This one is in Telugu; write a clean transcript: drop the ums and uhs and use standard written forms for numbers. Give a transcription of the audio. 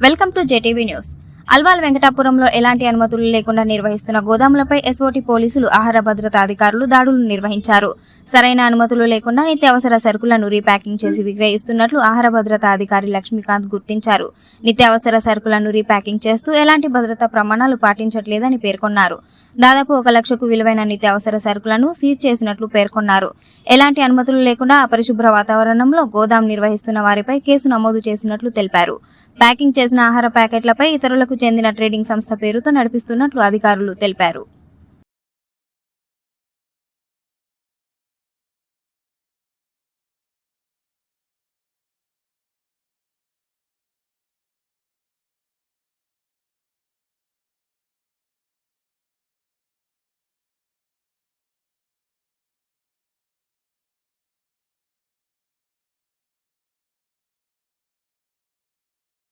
Welcome to JTV news. Alwal వెంకటాపురంలో ఎలాంటి అనుమతులు లేకుండా నిర్వహిస్తున్న గోదాములపై ఎస్ఓటీ పోలీసులు ఆహార భద్రతా అధికారులు దాడులు నిర్వహించారు. సరైన అనుమతులు లేకుండా నిత్యావసర సరుకులను రీప్యాకింగ్ చేసి విక్రయిస్తున్నట్లు ఆహార భద్రతా అధికారి లక్ష్మీకాంత్ గుర్తించారు. నిత్యావసర సరుకులను రీప్యాకింగ్ చేస్తూ ఎలాంటి భద్రతా ప్రమాణాలు పాటించట్లేదని పేర్కొన్నారు. దాదాపు 1 లక్షకు విలువైన నిత్యావసర సరుకులను సీజ్ చేసినట్లు పేర్కొన్నారు. ఎలాంటి అనుమతులు లేకుండా అపరిశుభ్ర వాతావరణంలో గోదాం నిర్వహిస్తున్న వారిపై కేసు నమోదు చేసినట్లు తెలిపారు. ప్యాకింగ్ చేసిన ఆహార ప్యాకెట్లపై ఇతరులకు చెందిన ట్రేడింగ్ సంస్థ పేరుతో నడిపిస్తున్నట్లు అధికారులు తెలిపారు.